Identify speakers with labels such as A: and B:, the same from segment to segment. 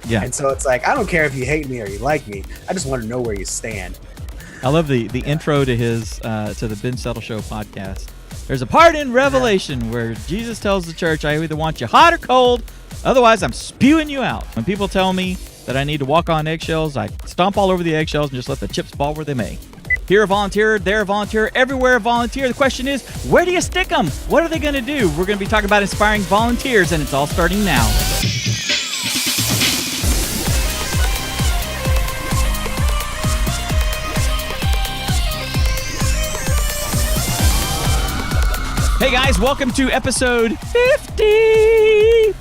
A: Yeah.
B: And so it's like, I don't care if you hate me or you like me. I just want to know where you stand.
A: I love the intro to his to the Ben Settle Show podcast. There's a part in Revelation where Jesus tells the church, I either want you hot or cold, otherwise I'm spewing you out. When people tell me that I need to walk on eggshells, I stomp all over the eggshells and just let the chips fall where they may. Here a volunteer, there a volunteer, everywhere a volunteer. The question is, where do you stick them? What are they going to do? We're going to be talking about inspiring volunteers, and it's all starting now. Hey guys, welcome to episode 55.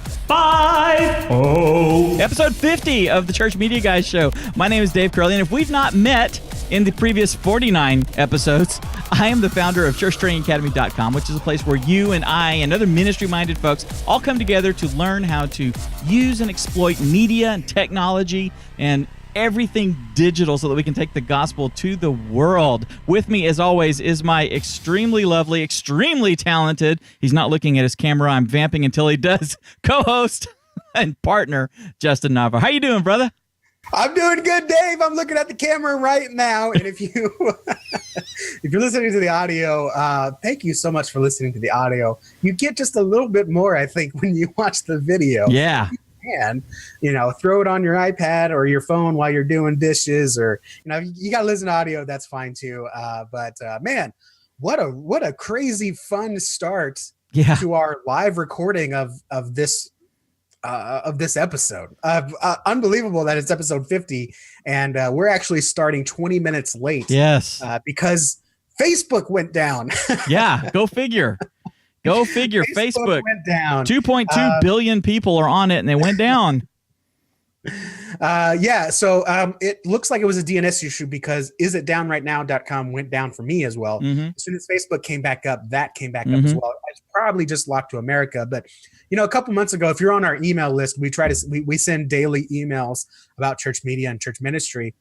A: Episode 50 of the Church Media Guys Show. My name is Dave Curley, and if we've not met in the previous 49 episodes, I am the founder of churchtrainingacademy.com, which is a place where you and I and other ministry-minded folks all come together to learn how to use and exploit media and technology and everything digital so that we can take the gospel to the world. With me, as always, is my extremely lovely, extremely talented, he's not looking at his camera, I'm vamping until he does, co-host and partner, Justin Nava. How you doing, brother?
B: I'm doing good, Dave. I'm looking at the camera right now. And if you're listening to the audio, thank you so much for listening to the audio. You get just a little bit more, I think, when you watch the video.
A: Yeah.
B: And throw it on your iPad or your phone while you're doing dishes, or you got to listen to audio. That's fine too. But man, what a crazy fun start to our live recording of this episode. Unbelievable that it's episode 50, and we're actually starting 20 minutes late.
A: Yes,
B: because Facebook went down. Yeah,
A: go figure. Go figure. Facebook
B: went down.
A: 2.2 billion people are on it, and they went down.
B: So it looks like it was a DNS issue because isitdownrightnow.com went down for me as well.
A: Mm-hmm.
B: As soon as Facebook came back up, that came back up as well. It's probably just locked to America. But, a couple months ago, if you're on our email list, we send daily emails about church media and church ministry.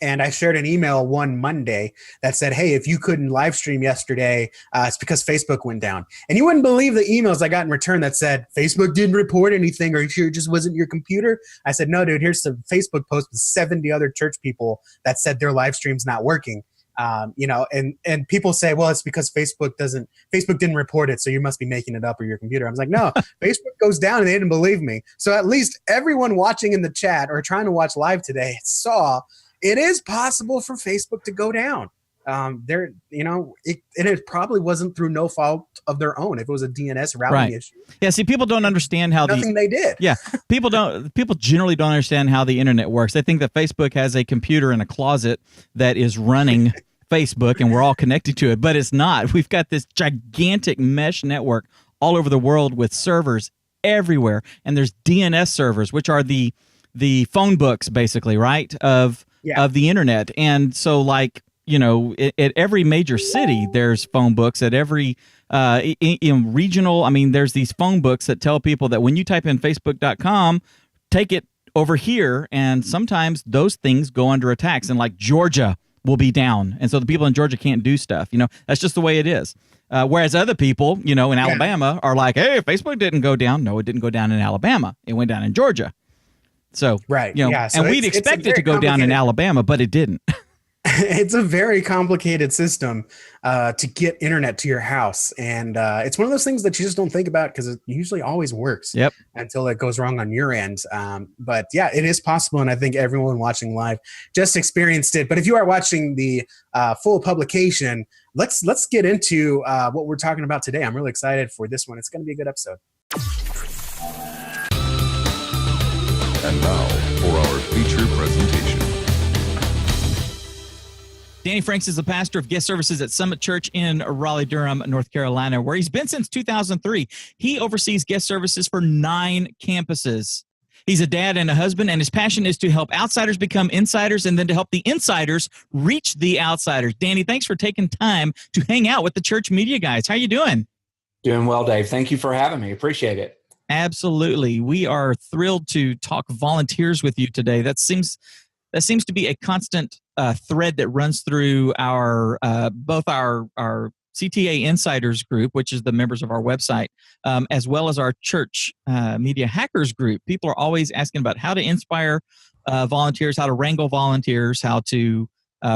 B: And I shared an email one Monday that said, hey, if you couldn't live stream yesterday, it's because Facebook went down. And you wouldn't believe the emails I got in return that said, Facebook didn't report anything, or it just wasn't your computer. I said, no, dude, here's some Facebook post with 70 other church people that said their live stream's not working. And people say, well, it's because Facebook didn't report it, so you must be making it up or your computer. I was like, no, Facebook goes down, and they didn't believe me. So at least everyone watching in the chat or trying to watch live today saw it is possible for Facebook to go down. It probably wasn't through no fault of their own. If it was a DNS routing issue. Yeah.
A: See, people don't understand how
B: nothing they did.
A: Yeah. People generally don't understand how the internet works. They think that Facebook has a computer in a closet that is running Facebook and we're all connected to it, but it's not. We've got this gigantic mesh network all over the world with servers everywhere. And there's DNS servers, which are the phone books, basically, right? Of the internet. And so, at every major city, there's phone books. At every in regional, there's these phone books that tell people that when you type in facebook.com, take it over here. And sometimes those things go under attacks. And Georgia will be down. And so the people in Georgia can't do stuff. That's just the way it is. Whereas other people, in Alabama are like, hey, Facebook didn't go down. No, it didn't go down in Alabama. It went down in Georgia. So,
B: so
A: and we'd expect it to go down in Alabama, but it didn't.
B: It's a very complicated system to get internet to your house. And it's one of those things that you just don't think about because it usually always works until it goes wrong on your end. But yeah, it is possible. And I think everyone watching live just experienced it. But if you are watching the full publication, let's get into what we're talking about today. I'm really excited for this one. It's going to be a good episode.
C: And now for our feature presentation.
A: Danny Franks is the pastor of guest services at Summit Church in Raleigh-Durham, North Carolina, where he's been since 2003. He oversees guest services for 9 campuses. He's a dad and a husband, and his passion is to help outsiders become insiders and then to help the insiders reach the outsiders. Danny, thanks for taking time to hang out with the Church Media Guys. How you doing?
D: Doing well, Dave. Thank you for having me. Appreciate it.
A: Absolutely. We are thrilled to talk volunteers with you today. That seems to be a constant thread that runs through our both our CTA Insiders group, which is the members of our website, as well as our church media hackers group. People are always asking about how to inspire volunteers, how to wrangle volunteers, how to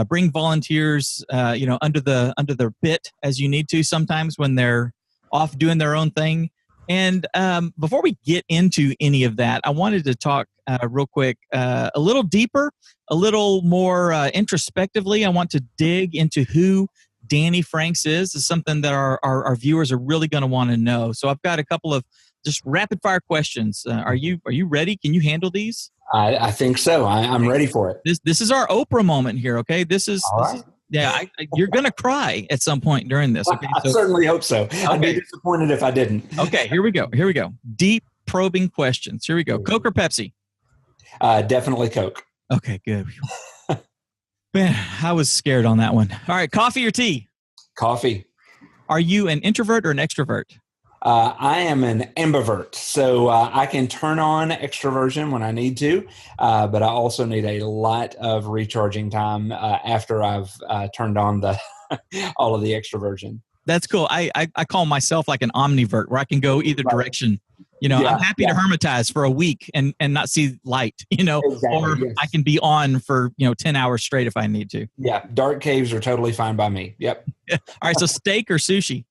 A: bring volunteers, under their bit as you need to sometimes when they're off doing their own thing. And before we get into any of that, I wanted to talk real quick, a little deeper, a little more introspectively. I want to dig into who Danny Franks is. It's something that our viewers are really going to want to know. So I've got a couple of just rapid fire questions. Are you ready? Can you handle these?
D: I think so. I'm ready for it.
A: This is our Oprah moment here. Okay, this is
D: right.
A: you're gonna cry at some point during this. Okay,
D: I certainly hope so. I'd be disappointed if I didn't.
A: Okay, here we go. Deep probing questions. Here we go. Coke or Pepsi?
D: Definitely Coke.
A: Okay, good. Man, I was scared on that one. All right, coffee or tea?
D: Coffee.
A: Are you an introvert or an extrovert?
D: I am an ambivert, so I can turn on extroversion when I need to, but I also need a lot of recharging time after I've turned on all of the extroversion.
A: That's cool. I call myself like an omnivert, where I can go either direction. I'm happy to hermitize for a week and not see light,
D: Exactly,
A: or
D: yes.
A: I can be on for 10 hours straight if I need to.
D: Yeah, dark caves are totally fine by me. Yep.
A: All right, so steak or sushi?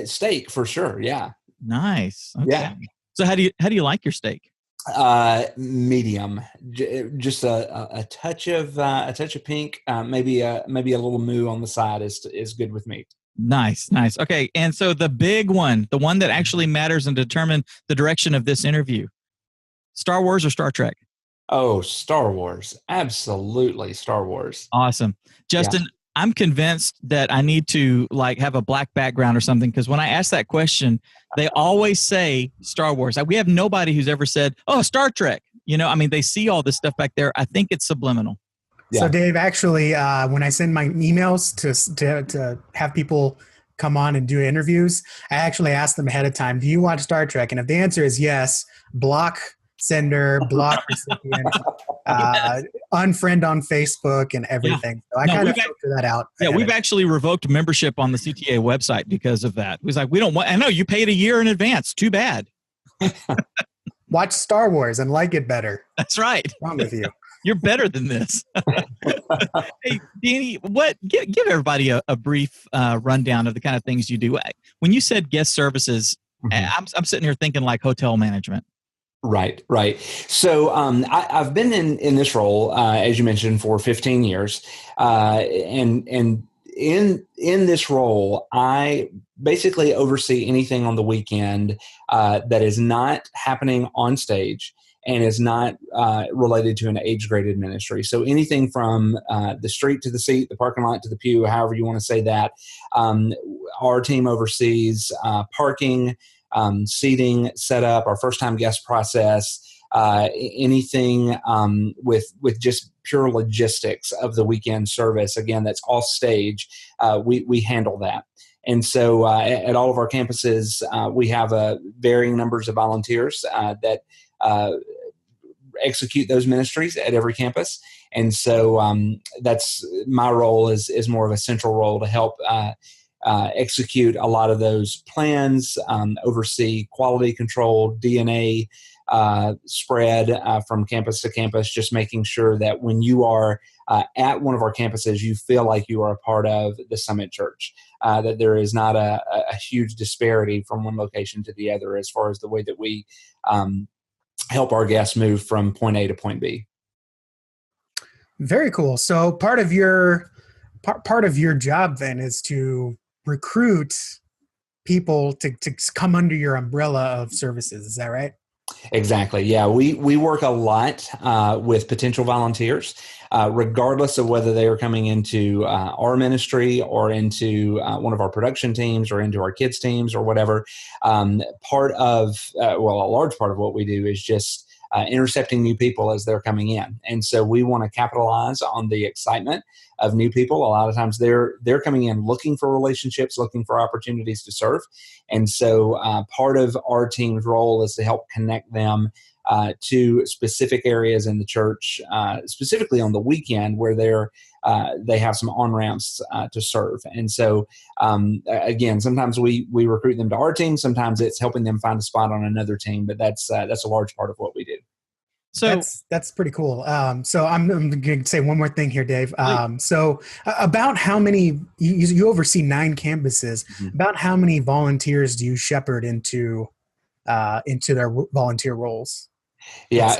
D: Steak for sure. Yeah.
A: Nice. Okay.
D: Yeah.
A: So how do you like your steak?
D: Medium, just a touch of pink, maybe a little moo on the side is good with me.
A: Nice. Okay, and so the big one, the one that actually matters and determine the direction of this interview: Star Wars or Star Trek?
D: Oh, Star Wars, absolutely Star Wars.
A: Awesome, Justin. Yeah. I'm convinced that I need to have a black background or something, because when I ask that question, they always say Star Wars. We have nobody who's ever said, "Oh, Star Trek." They see all this stuff back there. I think it's subliminal.
B: Yeah. So Dave, actually, when I send my emails to have people come on and do interviews, I actually ask them ahead of time, do you watch Star Trek? And if the answer is yes, block sender, block recipient, unfriend on Facebook and everything. Yeah. So I kind of filter that out.
A: Yeah, we've actually revoked membership on the CTA website because of that. It was like, we don't want, I know you paid a year in advance. Too bad.
B: Watch Star Wars and like it better.
A: That's right.
B: What's wrong with you?
A: You're better than this. Hey, Danny, give everybody a brief rundown of the kind of things you do. When you said guest services, I'm sitting here thinking like hotel management.
D: Right. So I've been in this role, as you mentioned, for 15 years. And in this role, I basically oversee anything on the weekend that is not happening on stage and is not related to an age-graded ministry. So anything from the street to the seat, the parking lot to the pew, however you want to say that, our team oversees parking, seating, setup, our first-time guest process, anything with just pure logistics of the weekend service. Again, that's off stage. We handle that. And so at all of our campuses, we have varying numbers of volunteers that execute those ministries at every campus. And so that's my role is more of a central role to help execute a lot of those plans, oversee quality control, DNA spread from campus to campus, just making sure that when you are at one of our campuses, you feel like you are a part of the Summit Church, that there is not a huge disparity from one location to the other as far as the way that we help our guests move from point A to point B.
B: Very cool. So part of your job then is to recruit people to come under your umbrella of services. Is that right?
D: Exactly. Yeah, we work a lot with potential volunteers, regardless of whether they are coming into our ministry or into one of our production teams or into our kids teams or whatever. A large part of what we do is just intercepting new people as they're coming in. And so we want to capitalize on the excitement of new people. A lot of times they're coming in looking for relationships, looking for opportunities to serve. And so part of our team's role is to help connect them to specific areas in the church, specifically on the weekend where they have some on-ramps to serve. And so, again, sometimes we recruit them to our team. Sometimes it's helping them find a spot on another team, but that's a large part of what we do.
A: So
B: that's pretty cool. So I'm going to say one more thing here, Dave. So about how many you oversee 9 campuses? Mm-hmm. About how many volunteers do you shepherd into their volunteer roles?
D: Yeah,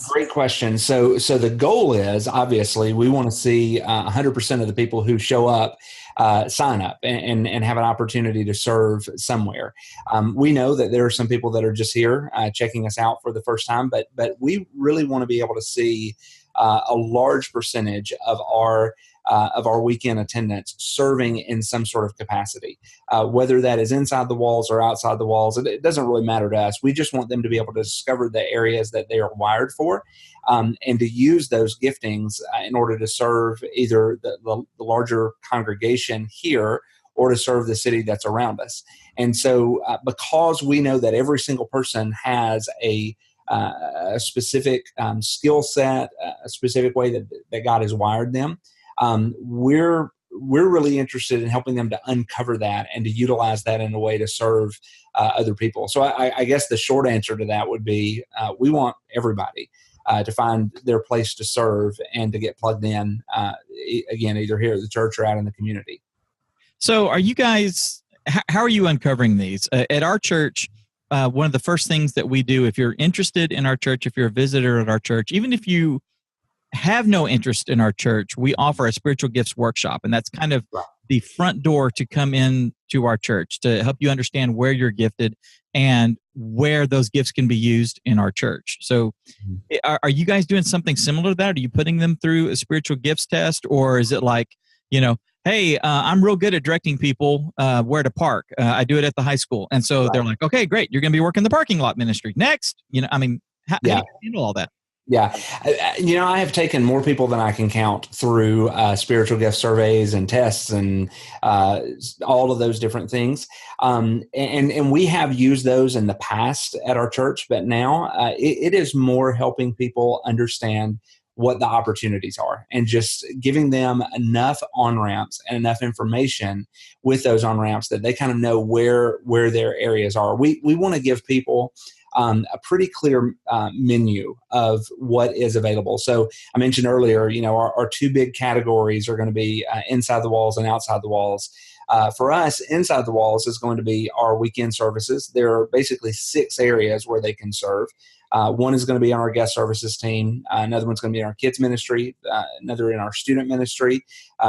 D: great question. So the goal is, obviously, we want to see 100% of the people who show up sign up and have an opportunity to serve somewhere. We know that there are some people that are just here checking us out for the first time, but we really want to be able to see a large percentage of our weekend attendance serving in some sort of capacity, whether that is inside the walls or outside the walls. It doesn't really matter to us. We just want them to be able to discover the areas that they are wired for, and to use those giftings in order to serve either the larger congregation here or to serve the city that's around us. And so because we know that every single person has a specific skill set, a specific way that God has wired them, we're really interested in helping them to uncover that and to utilize that in a way to serve other people. So I guess the short answer to that would be we want everybody to find their place to serve and to get plugged in, again, either here at the church or out in the community.
A: So are you guys, how are you uncovering these? At our church, one of the first things that we do, if you're interested in our church, if you're a visitor at our church, even if you have no interest in our church, we offer a spiritual gifts workshop, and that's kind of the front door to come in to our church to help you understand where you're gifted and where those gifts can be used in our church. So are you guys doing something similar to that? Are you putting them through a spiritual gifts test, or is it like, hey, I'm real good at directing people where to park. I do it at the high school. And so they're like, okay, great. You're going to be working the parking lot ministry next. How do you handle all that?
D: Yeah. I have taken more people than I can count through spiritual gift surveys and tests and all of those different things. And we have used those in the past at our church, but now it is more helping people understand what the opportunities are and just giving them enough on-ramps and enough information with those on-ramps that they kind of know where their areas are. We want to give people a pretty clear menu of what is available. So I mentioned earlier, our 2 big categories are going to be inside the walls and outside the walls. For us, inside the walls is going to be our weekend services. There are basically 6 areas where they can serve. One is going to be on our guest services team. Another one's going to be in our kids ministry. Another in our student ministry.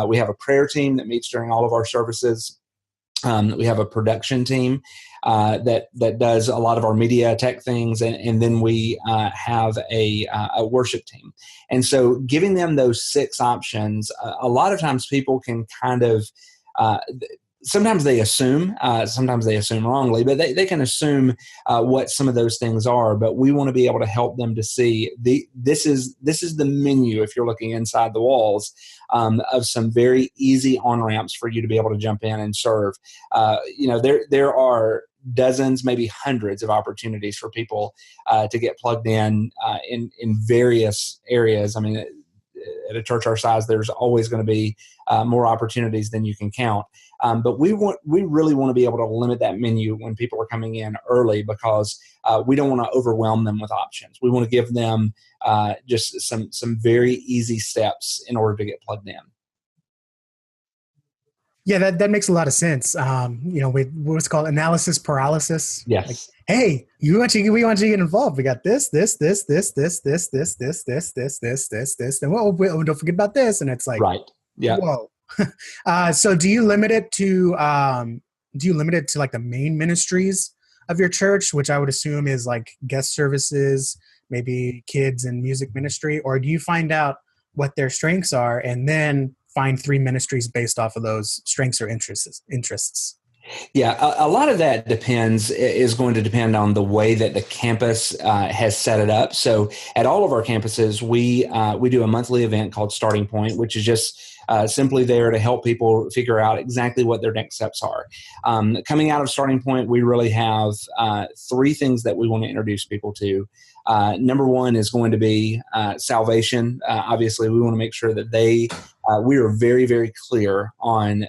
D: We have a prayer team that meets during all of our services. We have a production team that does a lot of our media tech things, and then we have a worship team. And so giving them those 6 options, a lot of times people can kind of sometimes they assume wrongly, but they can assume what some of those things are. But we want to be able to help them to see this is the menu, if you're looking inside the walls, of some very easy on-ramps for you to be able to jump in and serve. There are dozens, maybe hundreds of opportunities for people to get plugged in various areas. I mean, at a church our size, there's always going to be more opportunities than you can count. But we really want to be able to limit that menu when people are coming in early, because we don't want to overwhelm them with options. We want to give them just some very easy steps in order to get plugged in.
B: Yeah, that makes a lot of sense. With what's called analysis paralysis.
D: Yes.
B: Like, hey, we want you to get involved. We got this. And don't forget about this. And it's like,
D: right. Yeah.
B: Whoa. So do you limit it to like the main ministries of your church, which I would assume is like guest services, maybe kids and music ministry, or do you find out what their strengths are and then find 3 ministries based off of those strengths or interests?
D: Yeah, a lot of that is going to depend on the way that the campus has set it up. So at all of our campuses, we do a monthly event called Starting Point, which is just simply there to help people figure out exactly what their next steps are. Coming out of Starting Point, we really have 3 things that we want to introduce people to. Number one is going to be salvation. Obviously, we want to make sure that we are very, very clear on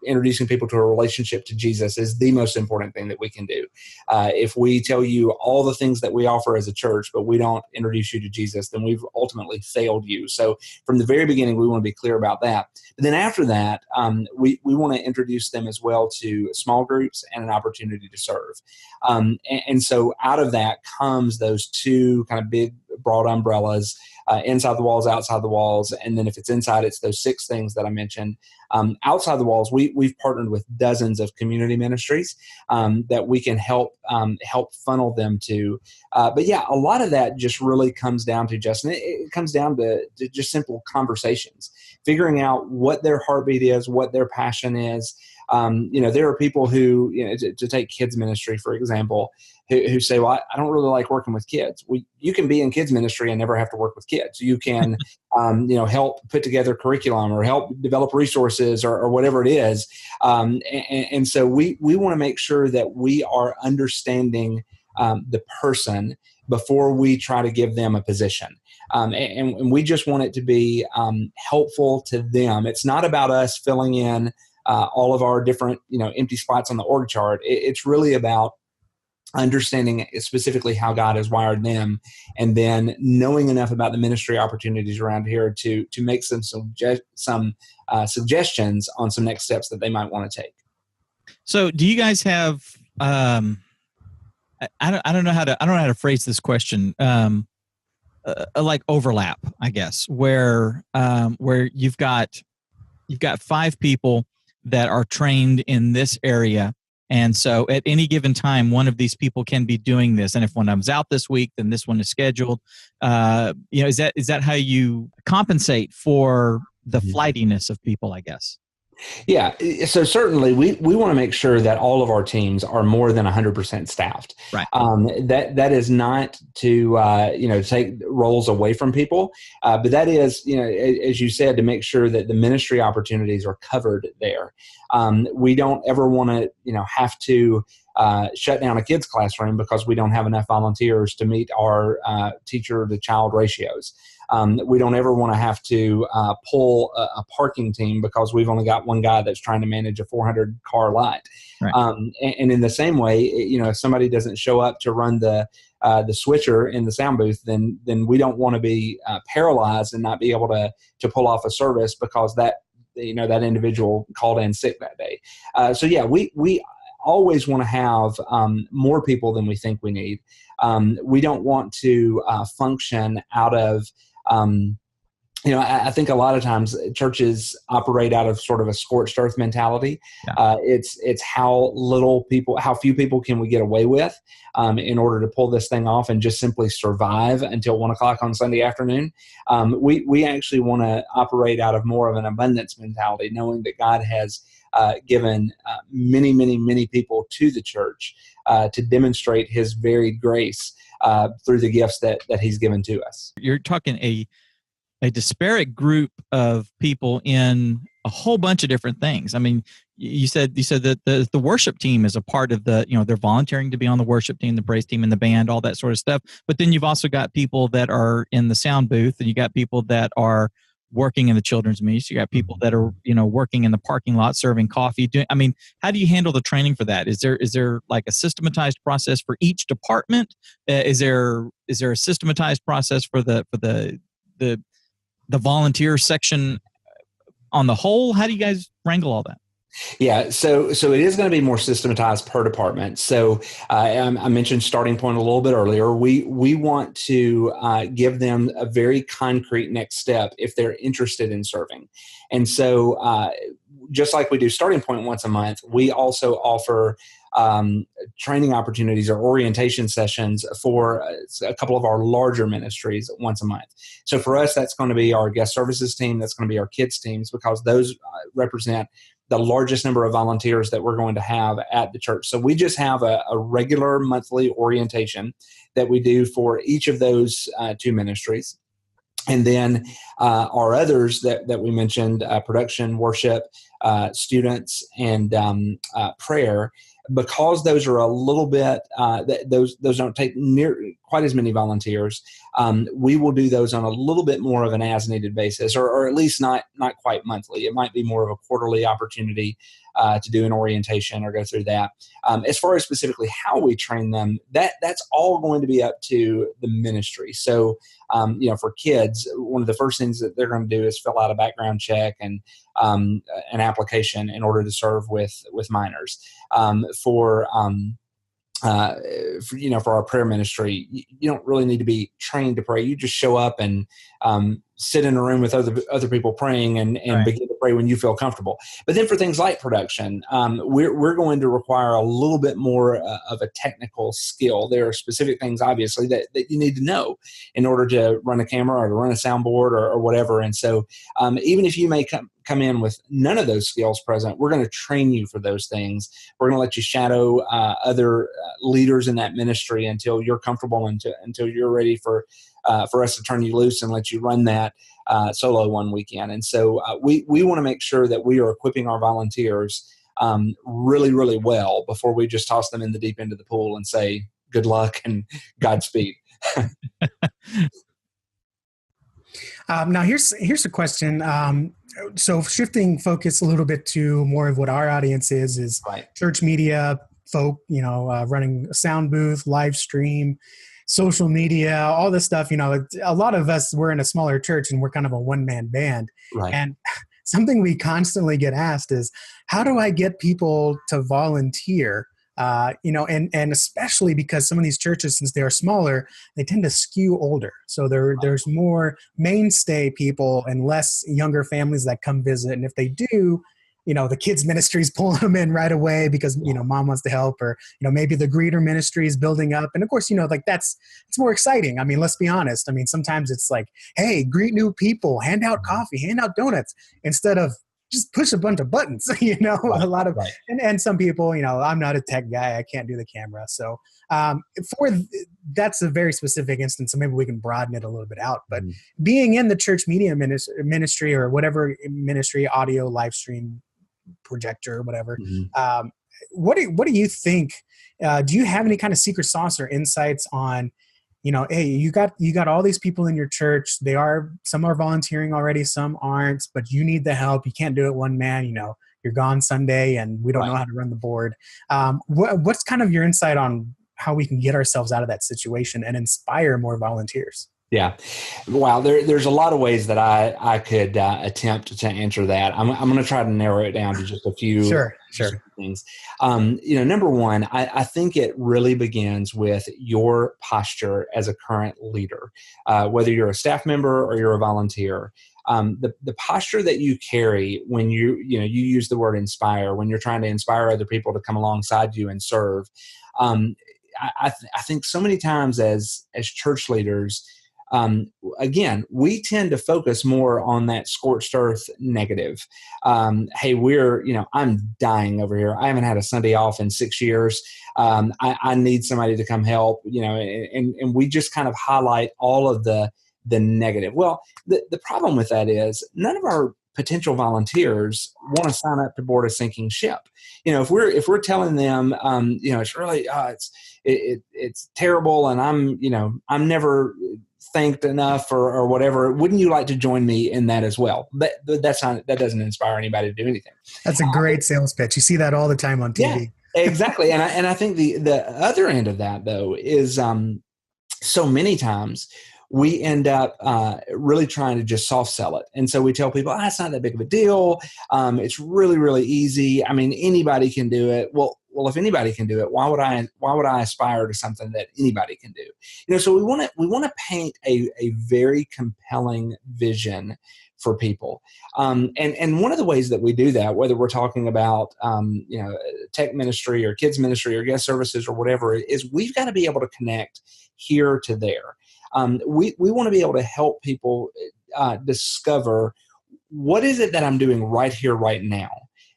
D: introducing people to a relationship to Jesus is the most important thing that we can do. If we tell you all the things that we offer as a church, but we don't introduce you to Jesus, then we've ultimately failed you. So from the very beginning, we want to be clear about that. But then after that, we want to introduce them as well to small groups and an opportunity to serve. And so out of that comes those 2 kind of big, broad umbrellas, inside the walls, outside the walls. And then if it's inside, it's those 6 things that I mentioned. Outside the walls, we've partnered with dozens of community ministries that we can help funnel them to. But yeah, a lot of that just really comes down to Justin. It comes down to just simple conversations, figuring out what their heartbeat is, what their passion is. There are people who, to take kids ministry, for example, who say, well, I don't really like working with kids. You can be in kids ministry and never have to work with kids. You can, help put together curriculum or help develop resources or whatever it is. And so we want to make sure that we are understanding the person before we try to give them a position. And we just want it to be helpful to them. It's not about us filling in all of our different, empty spots on the org chart. It's really about understanding specifically how God has wired them, and then knowing enough about the ministry opportunities around here to make some suggestions on some next steps that they might want to take.
A: So, do you guys have? I don't know how to phrase this question. Like overlap, I guess, where you've got 5 people that are trained in this area. And so at any given time, one of these people can be doing this. And if one of them's out this week, then this one is scheduled. Is that how you compensate for the flightiness of people, I guess?
D: Yeah. So certainly we want to make sure that all of our teams are more than 100% staffed.
A: Right.
D: That is not to, take roles away from people. But that is, as you said, to make sure that the ministry opportunities are covered there. We don't ever want to, have to shut down a kid's classroom because we don't have enough volunteers to meet our teacher to child ratios. We don't ever want to have to pull a parking team because we've only got one guy that's trying to manage a 400 car lot. Right. And in the same way, if somebody doesn't show up to run the switcher in the sound booth, then we don't want to be paralyzed and not be able to pull off a service because that individual called in sick that day. So yeah, we always want to have more people than we think we need. We don't want to function out of I think a lot of times churches operate out of sort of a scorched earth mentality. Yeah. It's how few people can we get away with in order to pull this thing off and just simply survive until 1 o'clock on Sunday afternoon. We actually want to operate out of more of an abundance mentality, knowing that God has given many, many, many people to the church to demonstrate His varied grace through the gifts that He's given to us.
A: You're talking a disparate group of people in a whole bunch of different things. I mean, you said that the worship team is a part of the, they're volunteering to be on the worship team, the praise team, and the band, all that sort of stuff. But then you've also got people that are in the sound booth, and you got people that are working in the children's ministry. You got people that are, working in the parking lot, serving coffee. How do you handle the training for that? Is there like a systematized process for each department? Is there a systematized process for the volunteer section on the whole? How do you guys wrangle all that?
D: Yeah, so it is going to be more systematized per department. So I mentioned Starting Point a little bit earlier. We want to give them a very concrete next step if they're interested in serving. And so just like we do Starting Point once a month, we also offer training opportunities or orientation sessions for a couple of our larger ministries once a month. So for us, that's going to be our guest services team. That's going to be our kids teams, because those represent the largest number of volunteers that we're going to have at the church. So we just have a regular monthly orientation that we do for each of those 2 ministries. And then our others that we mentioned, production, worship, students, and prayer, because those are a little bit, those don't take near quite as many volunteers. We will do those on a little bit more of an as needed basis, or at least not quite monthly. It might be more of a quarterly opportunity to do an orientation or go through that. As far as specifically how we train them, that's all going to be up to the ministry. So, for kids, one of the first things that they're going to do is fill out a background check and an application in order to serve with minors. For our prayer ministry, you don't really need to be trained to pray. You just show up and sit in a room with other people praying and
B: Right.
D: begin to pray when you feel comfortable. But then for things like production, we're going to require a little bit more of a technical skill. There are specific things, obviously, that you need to know in order to run a camera or to run a soundboard or whatever. And so even if you may come in with none of those skills present, we're going to train you for those things. We're going to let you shadow other leaders in that ministry until you're comfortable, until you're ready for us to turn you loose and let you run that solo one weekend. And so we want to make sure that we are equipping our volunteers really, really well before we just toss them in the deep end of the pool and say, good luck and Godspeed.
B: Now here's a question. So shifting focus a little bit to more of what our audience is
D: Right.
B: church media folk, running a sound booth, live stream, social media, all this stuff. A lot of us, we're in a smaller church and we're kind of a one-man band.
D: Right.
B: And something we constantly get asked is, how do I get people to volunteer? And especially because some of these churches, since they are smaller, they tend to skew older. So there's more mainstay people and less younger families that come visit. And if they do, the kids ministry is pulling them in right away because, mom wants to help, or, maybe the greeter ministry is building up. And of course, it's more exciting. I mean, let's be honest. I mean, sometimes it's like, hey, greet new people, hand out coffee, hand out donuts, instead of just push a bunch of buttons,
D: Right.
B: a lot of,
D: Right.
B: and some people, I'm not a tech guy. I can't do the camera. So that's a very specific instance. So maybe we can broaden it a little bit out, but being in the church media ministry or whatever ministry, audio, live stream, projector, whatever. What do you think? Do you have any kind of secret sauce or insights on, hey, you got all these people in your church. Some are volunteering already, some aren't, but you need the help. You can't do it one man. You're gone Sunday, and we don't know how to run the board. What's kind of your insight on how we can get ourselves out of that situation and inspire more volunteers?
D: Yeah. Wow. There's a lot of ways that I could attempt to answer that. I'm going to try to narrow it down to just a few
B: Sure.
D: things. Number one, I think it really begins with your posture as a current leader, whether you're a staff member or you're a volunteer. The posture that you carry when you use the word inspire, when you're trying to inspire other people to come alongside you and serve. I think so many times as church leaders, again, we tend to focus more on that scorched earth negative. Hey, I'm dying over here. I haven't had a Sunday off in 6 years. I need somebody to come help, and we just kind of highlight all of the negative. Well, the problem with that is none of our potential volunteers want to sign up to board a sinking ship. If we're telling them, it's really, it's terrible, and I'm never thanked enough or whatever, wouldn't you like to join me in that as well? But that doesn't inspire anybody to do anything.
B: That's a great sales pitch. You see that all the time on TV.
D: Yeah, exactly. And I think the other end of that, though, is so many times we end up really trying to just soft sell it. And so we tell people, it's not that big of a deal. It's really, really easy. I mean, anybody can do it. Well, if anybody can do it, why would I aspire to something that anybody can do? So we want to paint a very compelling vision for people. And one of the ways that we do that, whether we're talking about, tech ministry or kids ministry or guest services or whatever, is we've got to be able to connect here to there. We want to be able to help people discover what is it that I'm doing right here, right now,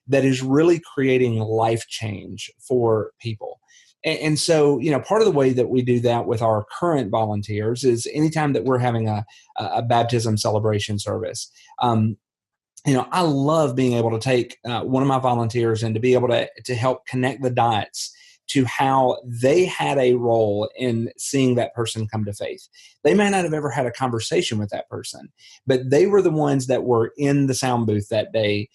D: that is really creating life change for people. And so, part of the way that we do that with our current volunteers is anytime that we're having a baptism celebration service. I love being able to take one of my volunteers and to be able to help connect the dots to how they had a role in seeing that person come to faith. They may not have ever had a conversation with that person, but they were the ones that were in the sound booth that day,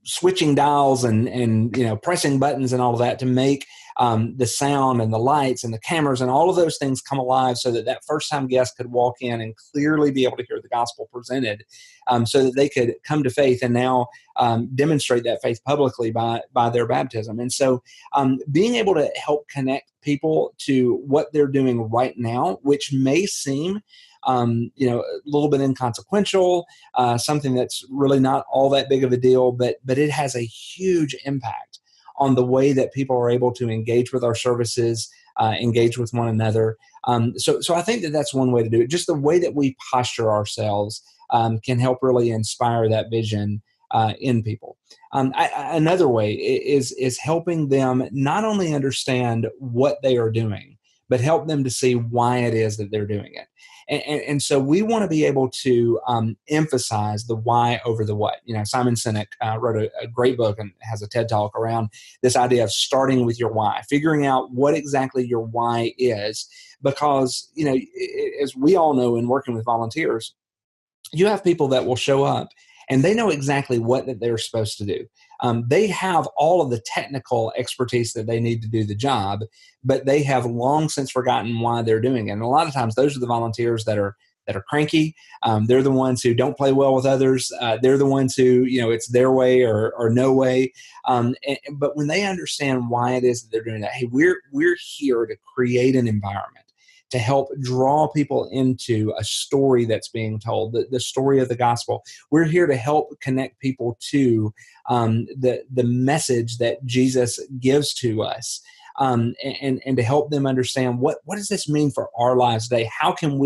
D: switching dials and pressing buttons and all of that to make the sound and the lights and the cameras and all of those things come alive, so that first time guest could walk in and clearly be able to hear the gospel presented, so that they could come to faith and now demonstrate that faith publicly by their baptism. And so being able to help connect people to what they're doing right now, which may seem a little bit inconsequential, something that's really not all that big of a deal, but it has a huge impact on the way that people are able to engage with our services, engage with one another. So I think that's one way to do it. Just the way that we posture ourselves can help really inspire that vision in people. Another way is helping them not only understand what they are doing, but help them to see why it is that they're doing it. And so we want to be able to emphasize the why over the what. Simon Sinek wrote a great book and has a TED Talk around this idea of starting with your why, figuring out what exactly your why is. Because, as we all know in working with volunteers, you have people that will show up and they know exactly what that they're supposed to do. They have all of the technical expertise that they need to do the job, but they have long since forgotten why they're doing it. And a lot of times those are the volunteers that are cranky. They're the ones who don't play well with others. They're the ones who, it's their way or no way. But when they understand why it is that they're doing that, hey, we're here to create an environment to help draw people into a story that's being told, the story of the gospel. We're here to help connect people to the message that Jesus gives to us, and to help them understand what does this mean for our lives today? How can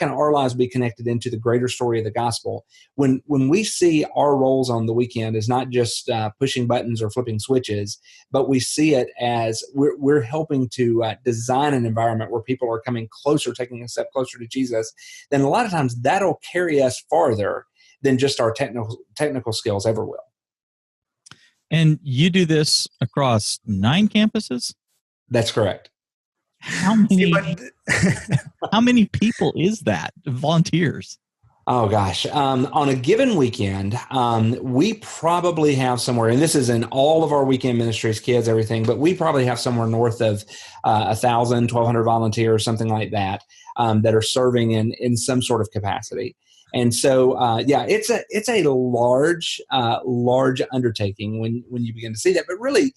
D: our lives be connected into the greater story of the gospel? When we see our roles on the weekend as not just pushing buttons or flipping switches, but we see it as we're helping to design an environment where people are coming closer, taking a step closer to Jesus, then a lot of times that'll carry us farther than just our technical skills ever will.
A: And you do this across 9 campuses?
D: That's correct.
A: How many how many people is that? Volunteers?
D: Oh gosh. On a given weekend, we probably have somewhere, and this is in all of our weekend ministries, kids, everything, but we probably have somewhere north of 1,000, 1,200 volunteers, something like that, that are serving in some sort of capacity. And so, it's a large undertaking when you begin to see that. But really,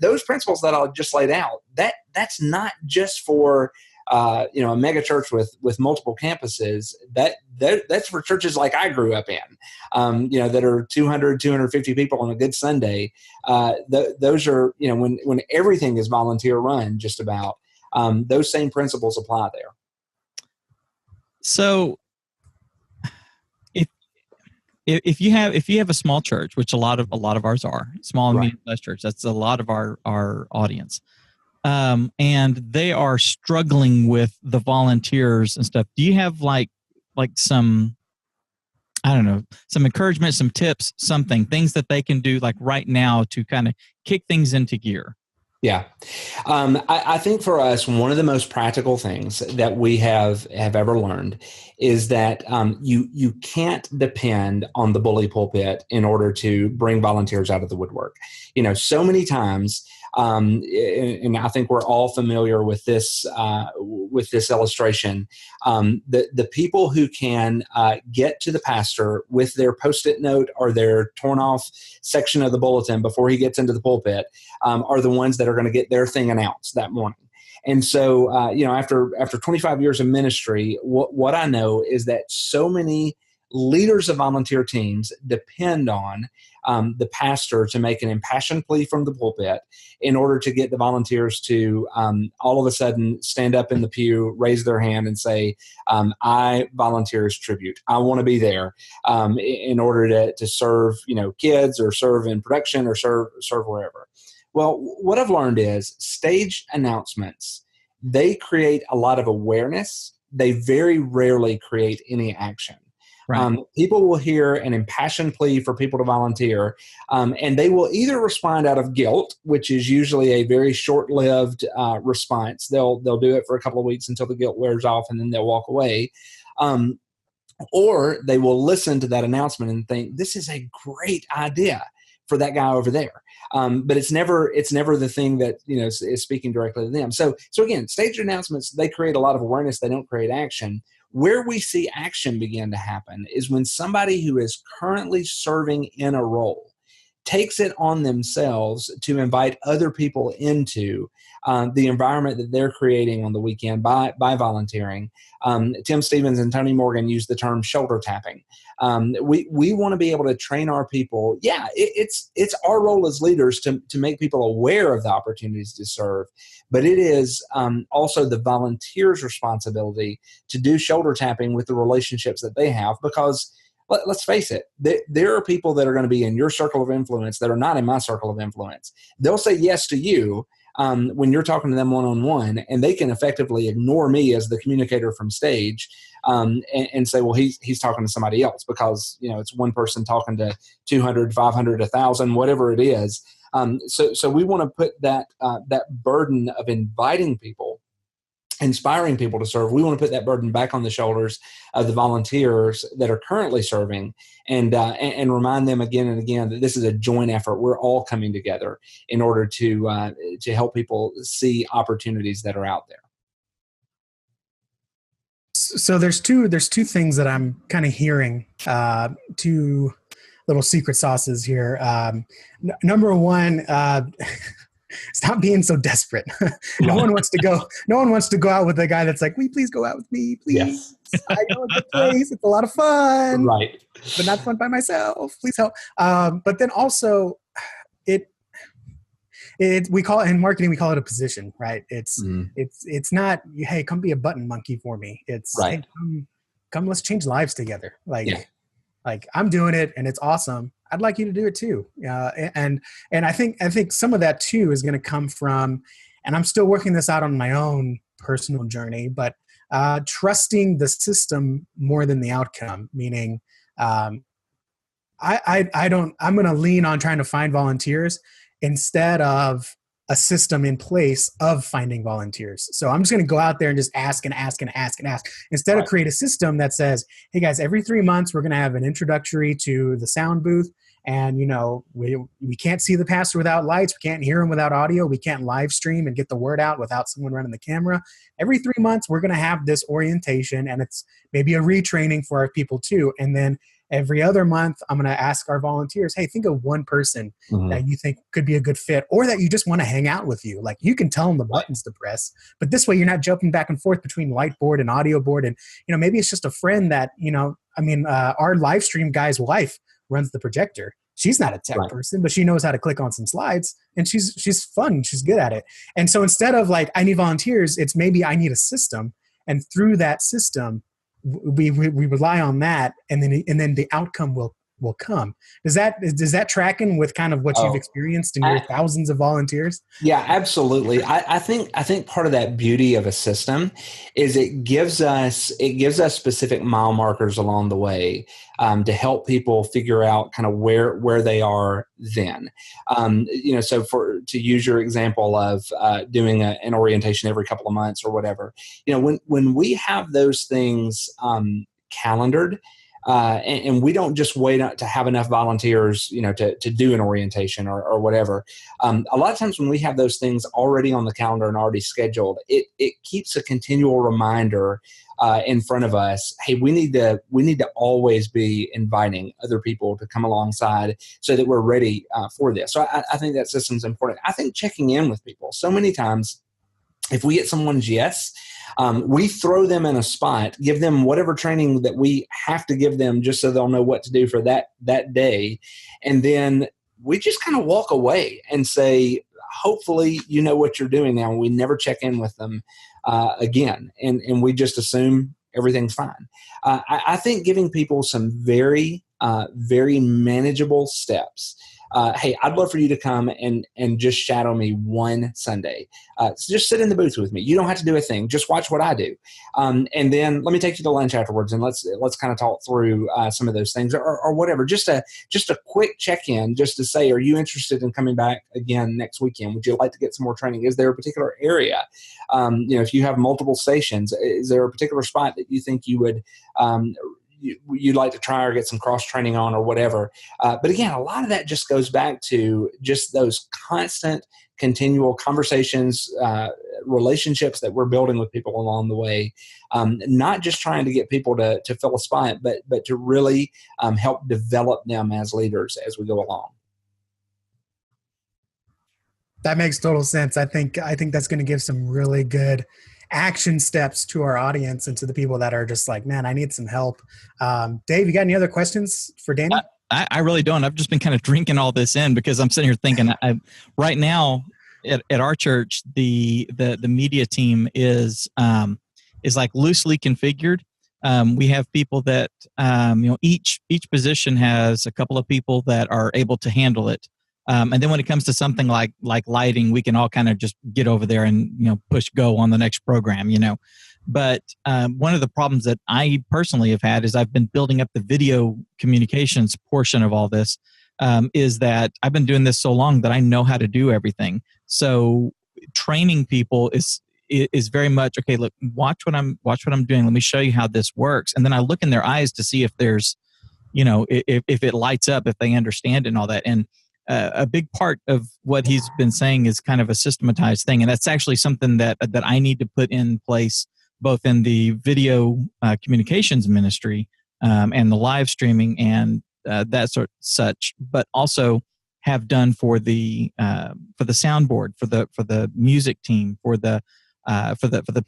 D: those principles that I just laid out, that's not just for a mega church with multiple campuses. That's for churches like I grew up in, that are 200, 250 people on a good Sunday. Those are, when everything is volunteer run, just about, those same principles apply there.
A: So if you have a small church, which a lot of ours are small and medium-sized church, that's a lot of our audience, and they are struggling with the volunteers and stuff. Do you have like some, I don't know, some encouragement, some tips, things that they can do like right now to kind of kick things into gear?
D: Yeah. I think for us, one of the most practical things that we have ever learned is that you can't depend on the bully pulpit in order to bring volunteers out of the woodwork. So many times, and I think we're all familiar with this illustration. The people who can get to the pastor with their Post-it note or their torn off section of the bulletin before he gets into the pulpit are the ones that are going to get their thing announced that morning. And so, after 25 years of ministry, what I know is that so many leaders of volunteer teams depend on the pastor to make an impassioned plea from the pulpit in order to get the volunteers to all of a sudden stand up in the pew, raise their hand and say, I volunteer as tribute. I want to be there in order to serve, kids or serve in production or serve wherever. Well, what I've learned is stage announcements, they create a lot of awareness. They very rarely create any action.
A: Right.
D: People will hear an impassioned plea for people to volunteer, and they will either respond out of guilt, which is usually a very short-lived response. They'll do it for a couple of weeks until the guilt wears off, and then they'll walk away. Or they will listen to that announcement and think, this is a great idea for that guy over there. But it's never the thing that, is speaking directly to them. So again, stage announcements, they create a lot of awareness. They don't create action. Where we see action begin to happen is when somebody who is currently serving in a role takes it on themselves to invite other people into the environment that they're creating on the weekend by volunteering. Tim Stevens and Tony Morgan use the term shoulder tapping. We want to be able to train our people. Yeah, it's our role as leaders to make people aware of the opportunities to serve, but it is also the volunteers' responsibility to do shoulder tapping with the relationships that they have, because let's face it, there are people that are going to be in your circle of influence that are not in my circle of influence. They'll say yes to you when you're talking to them one-on-one, and they can effectively ignore me as the communicator from stage and say, well, he's talking to somebody else, because it's one person talking to 200, 500, 1,000, whatever it is. So we want to put that burden of inviting people, inspiring people to serve. We want to put that burden back on the shoulders of the volunteers that are currently serving, and remind them again and again that this is a joint effort. We're all coming together in order to help people see opportunities that are out there.
B: So there's two things that I'm kind of hearing, two little secret sauces here. Number one, stop being so desperate. No one wants to go out with a guy that's like, will you please go out with me, please? Yes. I know a good place. It's a lot of fun.
D: Right.
B: But not fun by myself. Please help. But then also we call it in marketing, we call it a position, right? It's not, hey, come be a button monkey for me. It's
D: right.
B: Hey, come let's change lives together. Like I'm doing it and it's awesome. I'd like you to do it too. And I think some of that too is going to come from, and I'm still working this out on my own personal journey, but trusting the system more than the outcome. Meaning, I'm going to lean on trying to find volunteers instead of a system in place of finding volunteers. So I'm just going to go out there and just ask and ask and ask and ask, instead of create a system that says, hey guys, every 3 months, we're going to have an introductory to the sound booth. And, we can't see the pastor without lights. We can't hear him without audio. We can't live stream and get the word out without someone running the camera. Every 3 months, we're going to have this orientation, and it's maybe a retraining for our people too. And then every other month, I'm going to ask our volunteers, hey, think of one person that you think could be a good fit, or that you just want to hang out with you. Like, you can tell them the buttons to press, but this way you're not jumping back and forth between light board and audio board. And, maybe it's just a friend that, our live stream guy's wife runs the projector. She's not a tech person, but she knows how to click on some slides, and she's fun. She's good at it. And so instead of like, I need volunteers, it's maybe I need a system. And through that system, we rely on that, and then the outcome will come. Does that tracking with kind of what you've experienced in your thousands of volunteers?
D: Yeah, absolutely. I think part of that beauty of a system is it gives us specific mile markers along the way to help people figure out kind of where they are then. So to use your example of doing an orientation every couple of months or whatever, when we have those things calendared. And we don't just wait to have enough volunteers, to do an orientation or whatever. A lot of times when we have those things already on the calendar and already scheduled, it keeps a continual reminder in front of us. Hey, we need to always be inviting other people to come alongside so that we're ready for this. So I think that system's important. I think checking in with people. So many times, if we get someone's yes, we throw them in a spot, give them whatever training that we have to give them just so they'll know what to do for that day. And then we just kind of walk away and say, hopefully you know what you're doing now. And we never check in with them again. And we just assume everything's fine. I think giving people some very, very manageable steps hey, I'd love for you to come and just shadow me one Sunday. So just sit in the booth with me. You don't have to do a thing. Just watch what I do. And then let me take you to lunch afterwards, and let's kind of talk through some of those things or whatever. Just a quick check-in, just to say, are you interested in coming back again next weekend? Would you like to get some more training? Is there a particular area? If you have multiple stations, is there a particular spot that you think you would you'd like to try or get some cross training on or whatever? But again, a lot of that just goes back to just those constant, continual conversations, relationships that we're building with people along the way. Not just trying to get people to fill a spot, but to really help develop them as leaders as we go along.
B: That makes total sense. I think that's going to give some really good action steps to our audience and to the people that are just like, man, I need some help. Dave, you got any other questions for Danny?
A: I really don't. I've just been kind of drinking all this in because I'm sitting here thinking, right now at our church, the media team is like loosely configured. We have people that each position has a couple of people that are able to handle it. And then when it comes to something like lighting, we can all kind of just get over there and push go on the next program. But one of the problems that I personally have had is I've been building up the video communications portion of all this. Is that I've been doing this so long that I know how to do everything. So training people is very much, okay, look, watch what I'm doing. Let me show you how this works. And then I look in their eyes to see if there's, if it lights up, if they understand it and all that. And a big part of what he's been saying is kind of a systematized thing. And that's actually something that I need to put in place both in the video communications ministry and the live streaming and that such, but also have done for the soundboard, for the music team, for the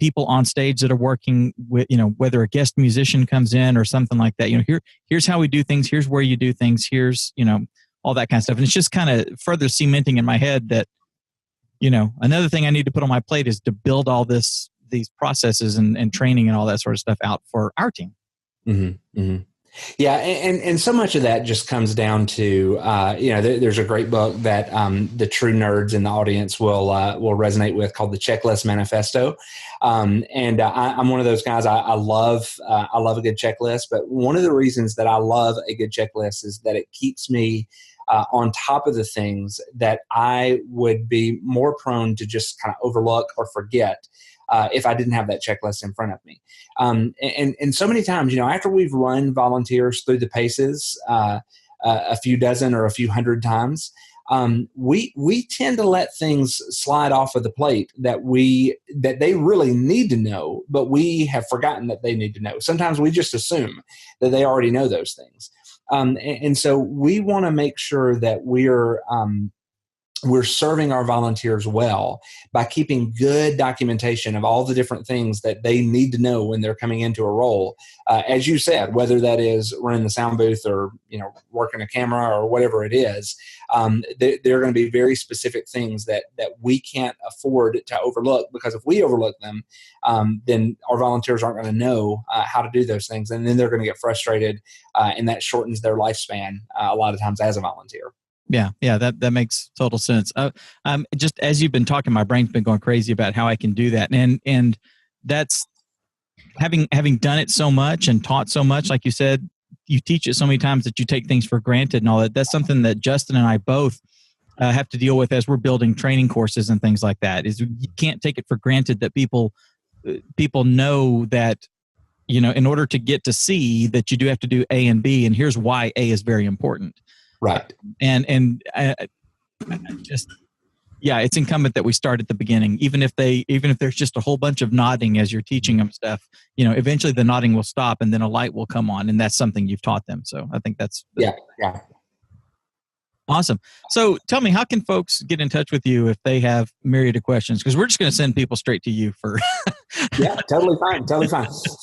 A: people on stage that are working with, whether a guest musician comes in or something like that. Here's how we do things. Here's where you do things. Here's all that kind of stuff. And it's just kind of further cementing in my head that another thing I need to put on my plate is to build all these processes and training and all that sort of stuff out for our team.
D: Mm-hmm, mm-hmm. Yeah, and so much of that just comes down to there's a great book that the true nerds in the audience will resonate with called The Checklist Manifesto, and I'm one of those guys. I love a good checklist, but one of the reasons that I love a good checklist is that it keeps me on top of the things that I would be more prone to just kind of overlook or forget. If I didn't have that checklist in front of me. And so many times, after we've run volunteers through the paces a few dozen or a few hundred times, we tend to let things slide off of the plate that they really need to know, but we have forgotten that they need to know. Sometimes we just assume that they already know those things. And so we want to make sure that we're serving our volunteers well by keeping good documentation of all the different things that they need to know when they're coming into a role. As you said, whether that is running the sound booth or working a camera or whatever it is, there are going to be very specific things that we can't afford to overlook, because if we overlook them, then our volunteers aren't going to know how to do those things, and then they're going to get frustrated, and that shortens their lifespan a lot of times as a volunteer.
A: Yeah, that makes total sense. Just as you've been talking, my brain's been going crazy about how I can do that, and that's having done it so much and taught so much. Like you said, you teach it so many times that you take things for granted and all that. That's something that Justin and I both have to deal with as we're building training courses and things like that. Is you can't take it for granted that people know that in order to get to C that you do have to do A and B, and here's why A is very important.
D: Right.
A: And it's incumbent that we start at the beginning, even if there's just a whole bunch of nodding as you're teaching them stuff, eventually the nodding will stop and then a light will come on, and that's something you've taught them. So I think that's awesome. So tell me, how can folks get in touch with you if they have myriad of questions? Because we're just going to send people straight to you for.
D: Yeah, totally fine.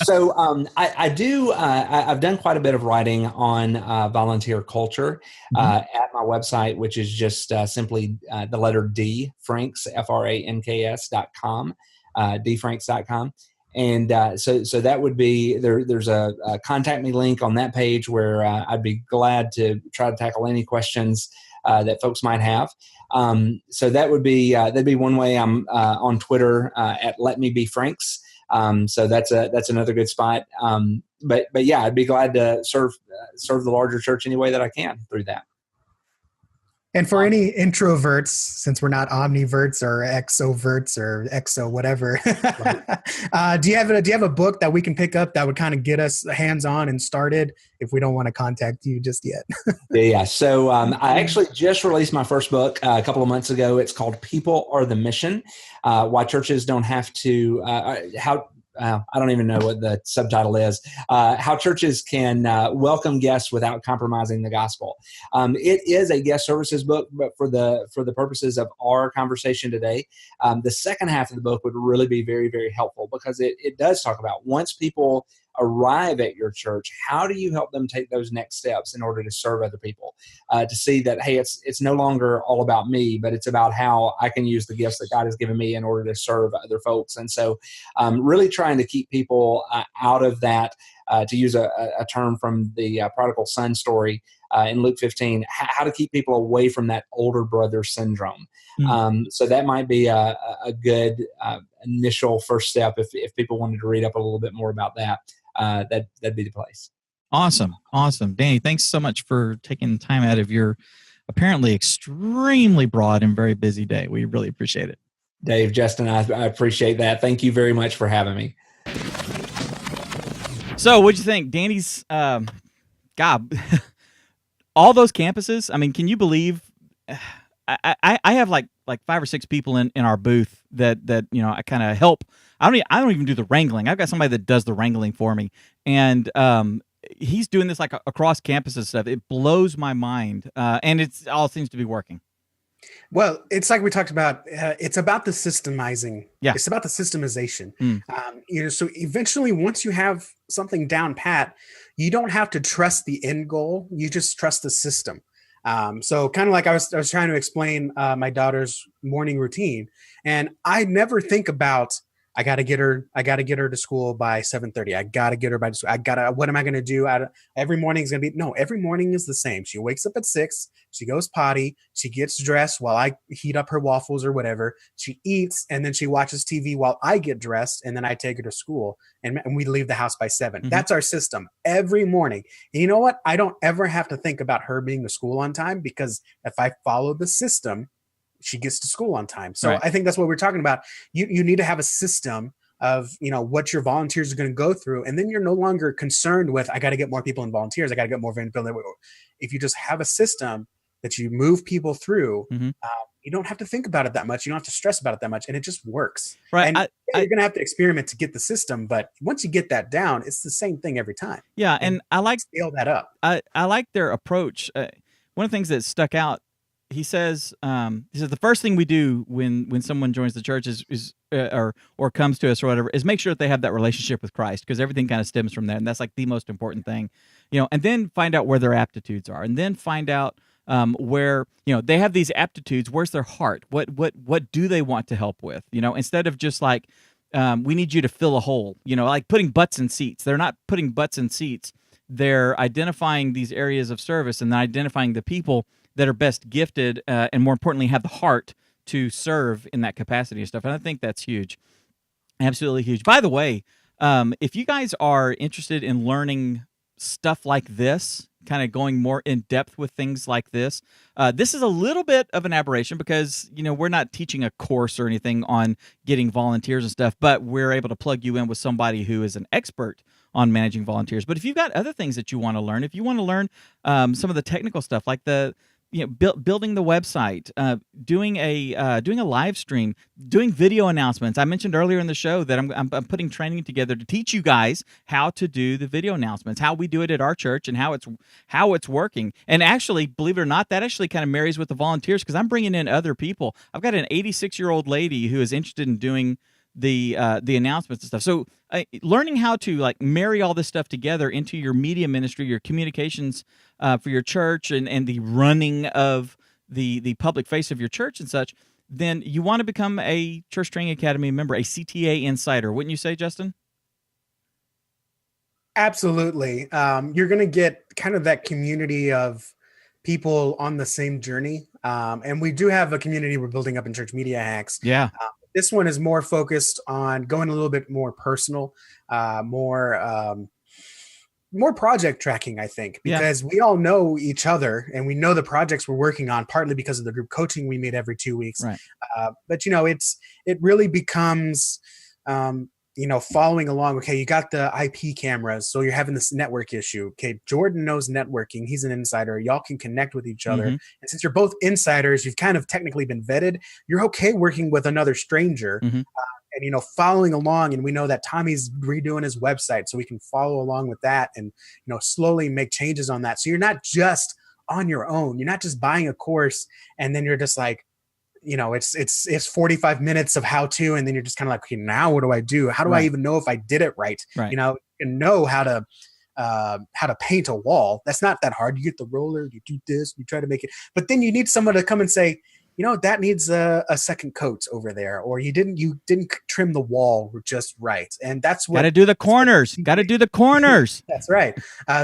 D: So I've done quite a bit of writing on volunteer culture at my website, which is just simply the letter D, Franks, FRANKS.com, dfranks.com. And so that would be there's a contact me link on that page where I'd be glad to try to tackle any questions that folks might have. So that'd be one way. I'm on Twitter at Let Me Be Franks. So that's another good spot. But yeah, I'd be glad to serve the larger church any way that I can through that.
B: And for any introverts, since we're not omniverts or exoverts or exo whatever, do you have a book that we can pick up that would kind of get us hands on and started if we don't want to contact you just yet?
D: Yeah. So I actually just released my first book a couple of months ago. It's called "People Are the Mission: Why Churches Don't Have to I don't even know what the subtitle is. How churches can welcome guests without compromising the gospel. It is a guest services book, but for the purposes of our conversation today, the second half of the book would really be very, very helpful because it does talk about once people arrive at your church, how do you help them take those next steps in order to serve other people? To see that, hey, it's no longer all about me, but it's about how I can use the gifts that God has given me in order to serve other folks. And so really trying to keep people out of that, to use a term from the prodigal son story in Luke 15, how to keep people away from that older brother syndrome. So that might be a good initial first step if people wanted to read up a little bit more about that. That'd be the place.
A: Awesome. Danny, thanks so much for taking time out of your apparently extremely broad and very busy day. We really appreciate it.
D: Dave, Justin, I appreciate that. Thank you very much for having me.
A: So what'd you think? Danny's, God, all those campuses, I mean, can you believe I have like 5 or 6 people in our booth that I kind of help. I don't even do the wrangling. I've got somebody that does the wrangling for me, and he's doing this like across campus and stuff. It blows my mind, and it's all seems to be working.
B: Well, it's like we talked about. It's about the systemizing.
A: Yeah,
B: it's about the systemization. So eventually, once you have something down pat, you don't have to trust the end goal. You just trust the system. So kind of like I was trying to explain my daughter's morning routine, and I never think about I got to get her to school by 7:30. I got to get her by school. What am I going to do? Every morning is going to be, no, every morning is the same. She wakes up at 6, she goes potty, she gets dressed while I heat up her waffles or whatever. She eats, and then she watches TV while I get dressed, and then I take her to school, and we leave the house by 7. Mm-hmm. That's our system every morning. And you know what? I don't ever have to think about her being to school on time, because if I follow the system, she gets to school on time. So right. I think that's what we're talking about. You need to have a system of, what your volunteers are going to go through. And then you're no longer concerned with, I got to get more people in volunteers. I got to get more people. If you just have a system that you move people through, mm-hmm. You don't have to think about it that much. You don't have to stress about it that much. And it just works. Right. And you're going to have to experiment to get the system. But once you get that down, it's the same thing every time.
A: Yeah. And I like
B: scale that up.
A: I like their approach. One of the things that stuck out, he says the first thing we do when someone joins the church is or comes to us or whatever is make sure that they have that relationship with Christ, because everything kind of stems from that, and that's like the most important thing, and then find out where their aptitudes are, and then find out where they have these aptitudes. Where's their heart? What do they want to help with? Instead of just like we need you to fill a hole. Like putting butts in seats. They're not putting butts in seats. They're identifying these areas of service and then identifying the people that are best gifted and more importantly have the heart to serve in that capacity and stuff. And I think that's huge. Absolutely huge. By the way, if you guys are interested in learning stuff like this, kind of going more in depth with things like this, this is a little bit of an aberration because, we're not teaching a course or anything on getting volunteers and stuff, but we're able to plug you in with somebody who is an expert on managing volunteers. But if you've got other things that you want to learn, if you want to learn some of the technical stuff like building the website, doing a live stream, doing video announcements. I mentioned earlier in the show that I'm putting training together to teach you guys how to do the video announcements, how we do it at our church, and how it's working. And actually, believe it or not, that actually kind of marries with the volunteers because I'm bringing in other people. I've got an 86-year-old lady who is interested in doing the announcements and stuff. So learning how to marry all this stuff together into your media ministry, your communications for your church, and the running of the public face of your church and such, then you want to become a Church Training Academy member, a CTA Insider. Wouldn't you say, Justin?
B: Absolutely. You're going to get kind of that community of people on the same journey. And we do have a community we're building up in Church Media Hacks.
A: Yeah.
B: This one is more focused on going a little bit more personal, more project tracking, I think, because we all know each other and we know the projects we're working on, partly because of the group coaching we meet every 2 weeks.
A: Right.
B: But it really becomes, following along. Okay, you got the IP cameras, so you're having this network issue. Okay, Jordan knows networking. He's an insider. Y'all can connect with each other. And since you're both insiders, you've kind of technically been vetted. You're okay working with another stranger. And following along, and we know that Tommy's redoing his website, so we can follow along with that and slowly make changes on that. So you're not just on your own. You're not just buying a course and then you're just like, it's 45 minutes of how to, and then you're just kind of like, okay, now what do I do? How do I even know if I did it right? You know how to paint a wall. That's not that hard. You get the roller, you do this, you try to make it, but then you need someone to come and say, that needs a second coat over there, or you didn't trim the wall just right. And that's what
A: got to do the corners. Got to do the corners.
B: That's right.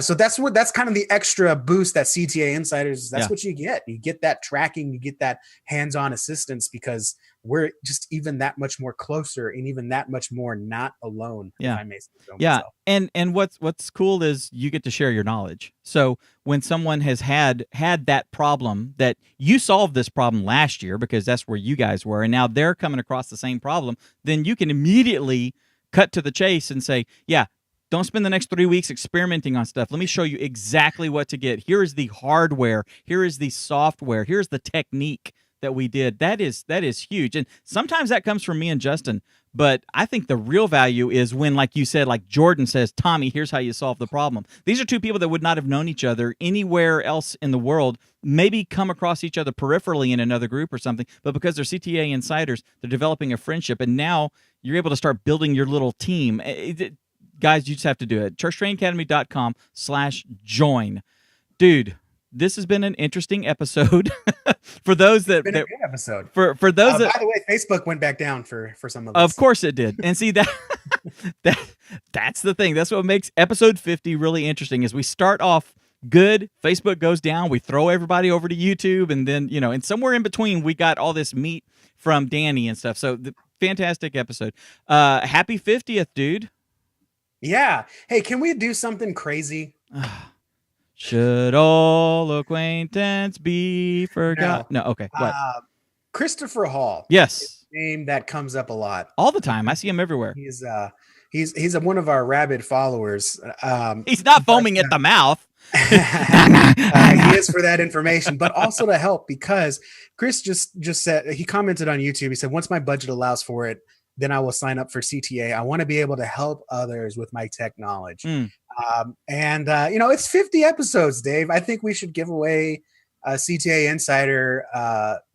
B: So that's kind of the extra boost that CTA Insiders. That's what you get. You get that tracking. You get that hands-on assistance because we're just even that much more closer and even that much more not alone.
A: Yeah.
B: If I may say so
A: myself.
B: And
A: what's cool is you get to share your knowledge. So when someone has had that problem, that you solved this problem last year because that's where you guys were, and now they're coming across the same problem, then you can immediately cut to the chase and say, yeah, don't spend the next 3 weeks experimenting on stuff. Let me show you exactly what to get. Here is the hardware. Here is the software. Here's the technique that we did. That is huge. And sometimes that comes from me and Justin, but I think the real value is when, like you said, like Jordan says, Tommy, here's how you solve the problem. These are two people that would not have known each other anywhere else in the world, maybe come across each other peripherally in another group or something, but because they're CTA insiders, they're developing a friendship, and now you're able to start building your little team. Guys, you just have to do it. churchtrainingacademy.com/join. Dude, this has been an interesting episode. For those that,
B: been a good episode.
A: For those that,
B: by the way, Facebook went back down for some of us.
A: Of course it did. And see that's the thing. That's what makes episode 50 really interesting. Is we start off good, Facebook goes down, we throw everybody over to YouTube, and then and somewhere in between we got all this meat from Danny and stuff. So fantastic episode. Happy 50th, dude.
B: Yeah. Hey, can we do something crazy?
A: Should all acquaintance be forgot? No. Okay. What?
B: Christopher Hall.
A: Yes.
B: Is a name that comes up a lot.
A: All the time. I see him everywhere.
B: He's one of our rabid followers.
A: He's not foaming at the mouth.
B: He is for that information, but also to help, because Chris just said, he commented on YouTube. He said, once my budget allows for it, then I will sign up for CTA. I want to be able to help others with my tech knowledge. It's 50 episodes, Dave. I think we should give away a CTA Insider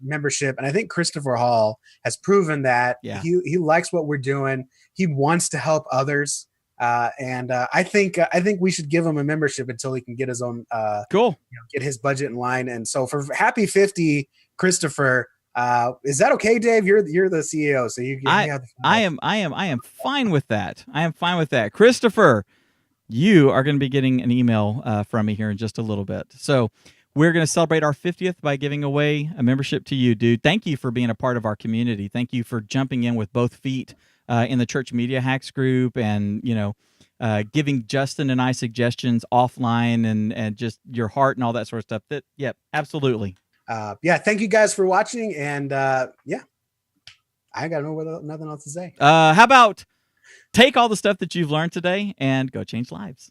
B: membership. And I think Christopher Hall has proven that he likes what we're doing. He wants to help others. I think we should give him a membership until he can get his own, get his budget in line. And so for happy 50, Christopher, is that okay, Dave? You're the CEO, so
A: I am fine with that. I am fine with that. Christopher, you are going to be getting an email from me here in just a little bit. So we're going to celebrate our 50th by giving away a membership to you, dude. Thank you for being a part of our community. Thank you for jumping in with both feet in the Church Media Hacks group, and giving Justin and I suggestions offline, and just your heart and all that sort of stuff. Absolutely.
B: Thank you guys for watching, and I got nothing else to say.
A: How about take all the stuff that you've learned today and go change lives.